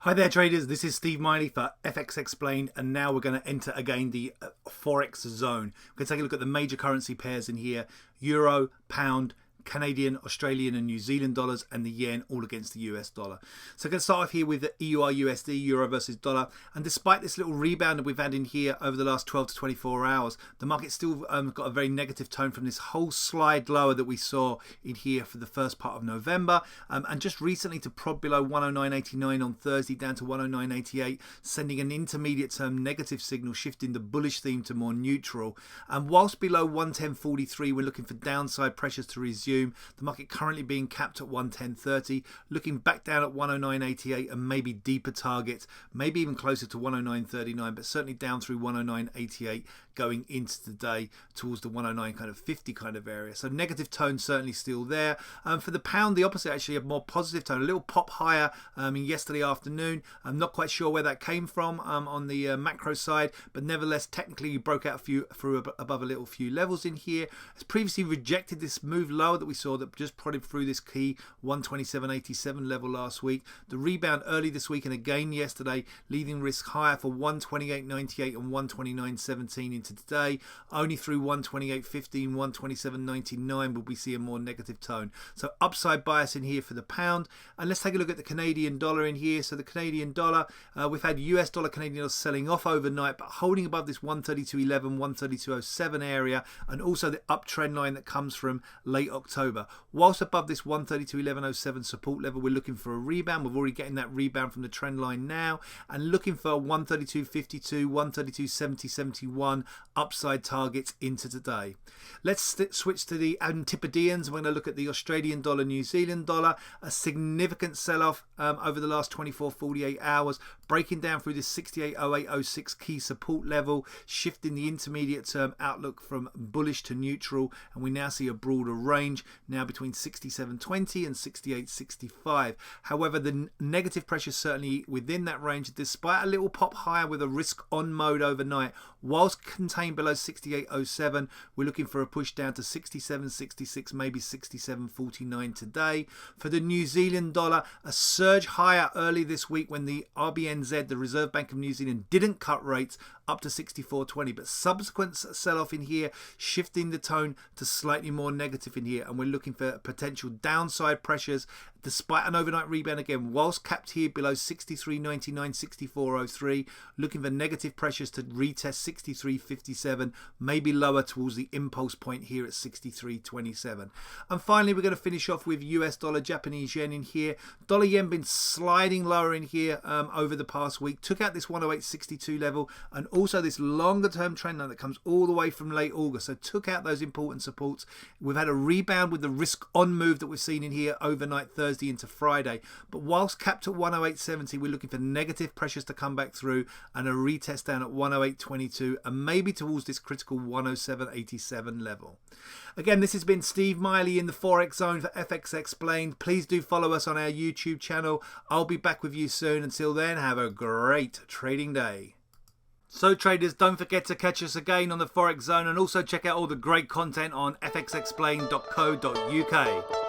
Hi there traders, this is Steve Miley for FX Explained, and now we're going to enter again the Forex zone. We're going to take a look at the major currency pairs in here: Euro, Pound, Canadian, Australian and New Zealand dollars, and the yen all against the US dollar. So I'm going to start off here with the EUR-USD, euro versus dollar. And despite this little rebound that we've had in here over the last 12 to 24 hours, the market still got a very negative tone from this whole slide lower that we saw in here for the first part of November. And just recently to prod below 109.89 on Thursday down to 109.88, sending an intermediate term negative signal, shifting the bullish theme to more neutral. And whilst below 110.43, we're looking for downside pressures to resume. The market currently being capped at 110.30, looking back down at 109.88 and maybe deeper targets, maybe even closer to 109.39, but certainly down through 109.88 going into the day towards the 109 kind of 50 kind of area. So negative tone certainly still there. For the pound, the opposite, actually a more positive tone, a little pop higher yesterday afternoon. I'm not quite sure where that came from on the macro side, but nevertheless technically you broke out above a little few levels in here. Has previously rejected this move lower that we saw that just prodded through this key 127.87 level last week. The rebound early this week and again yesterday, leaving risk higher for 128.98 and 129.17 into today. Only through 128.15, 127.99 will we see a more negative tone. So upside bias in here for the pound. And let's take a look at the Canadian dollar in here. So the Canadian dollar, we've had US dollar Canadian dollar selling off overnight, but holding above this 132.11, 132.07 area, and also the uptrend line that comes from late October. Whilst above this 132.11.07 support level, we're looking for a rebound. We're already getting that rebound from the trend line now, and looking for 132.52, 132.70.71 upside targets into today. Let's switch to the Antipodeans. We're going to look at the Australian dollar, New Zealand dollar. A significant sell-off over the last 24-48 hours, breaking down through this 68.08.06 key support level, shifting the intermediate term outlook from bullish to neutral, and we now see a broader range now between 67.20 and 68.65. However, the negative pressure certainly within that range, despite a little pop higher with a risk on mode overnight. Whilst contained below 68.07, we're looking for a push down to 67.66, maybe 67.49 today. For the New Zealand dollar, a surge higher early this week when the RBNZ, the Reserve Bank of New Zealand, didn't cut rates up to 64.20, but subsequent sell-off in here, shifting the tone to slightly more negative in here, and we're looking for potential downside pressures despite an overnight rebound again, whilst capped here below 63.99, 64.03, looking for negative pressures to retest 63.57, maybe lower towards the impulse point here at 63.27. And finally, we're going to finish off with US dollar, Japanese yen in here. Dollar yen been sliding lower in here over the past week, took out this 108.62 level, and also this longer term trend line that comes all the way from late August, so took out those important supports. We've had a rebound with the risk on move that we've seen in here overnight Thursday into Friday, but whilst capped at 108.70, we're looking for negative pressures to come back through and a retest down at 108.22 and maybe towards this critical 107.87 level. Again, this has been Steve Miley in the Forex Zone for FX Explained. Please do follow us on our YouTube channel. I'll be back with you soon. Until then, have a great trading day. So traders, don't forget to catch us again on the Forex Zone, and also check out all the great content on fxexplained.co.uk.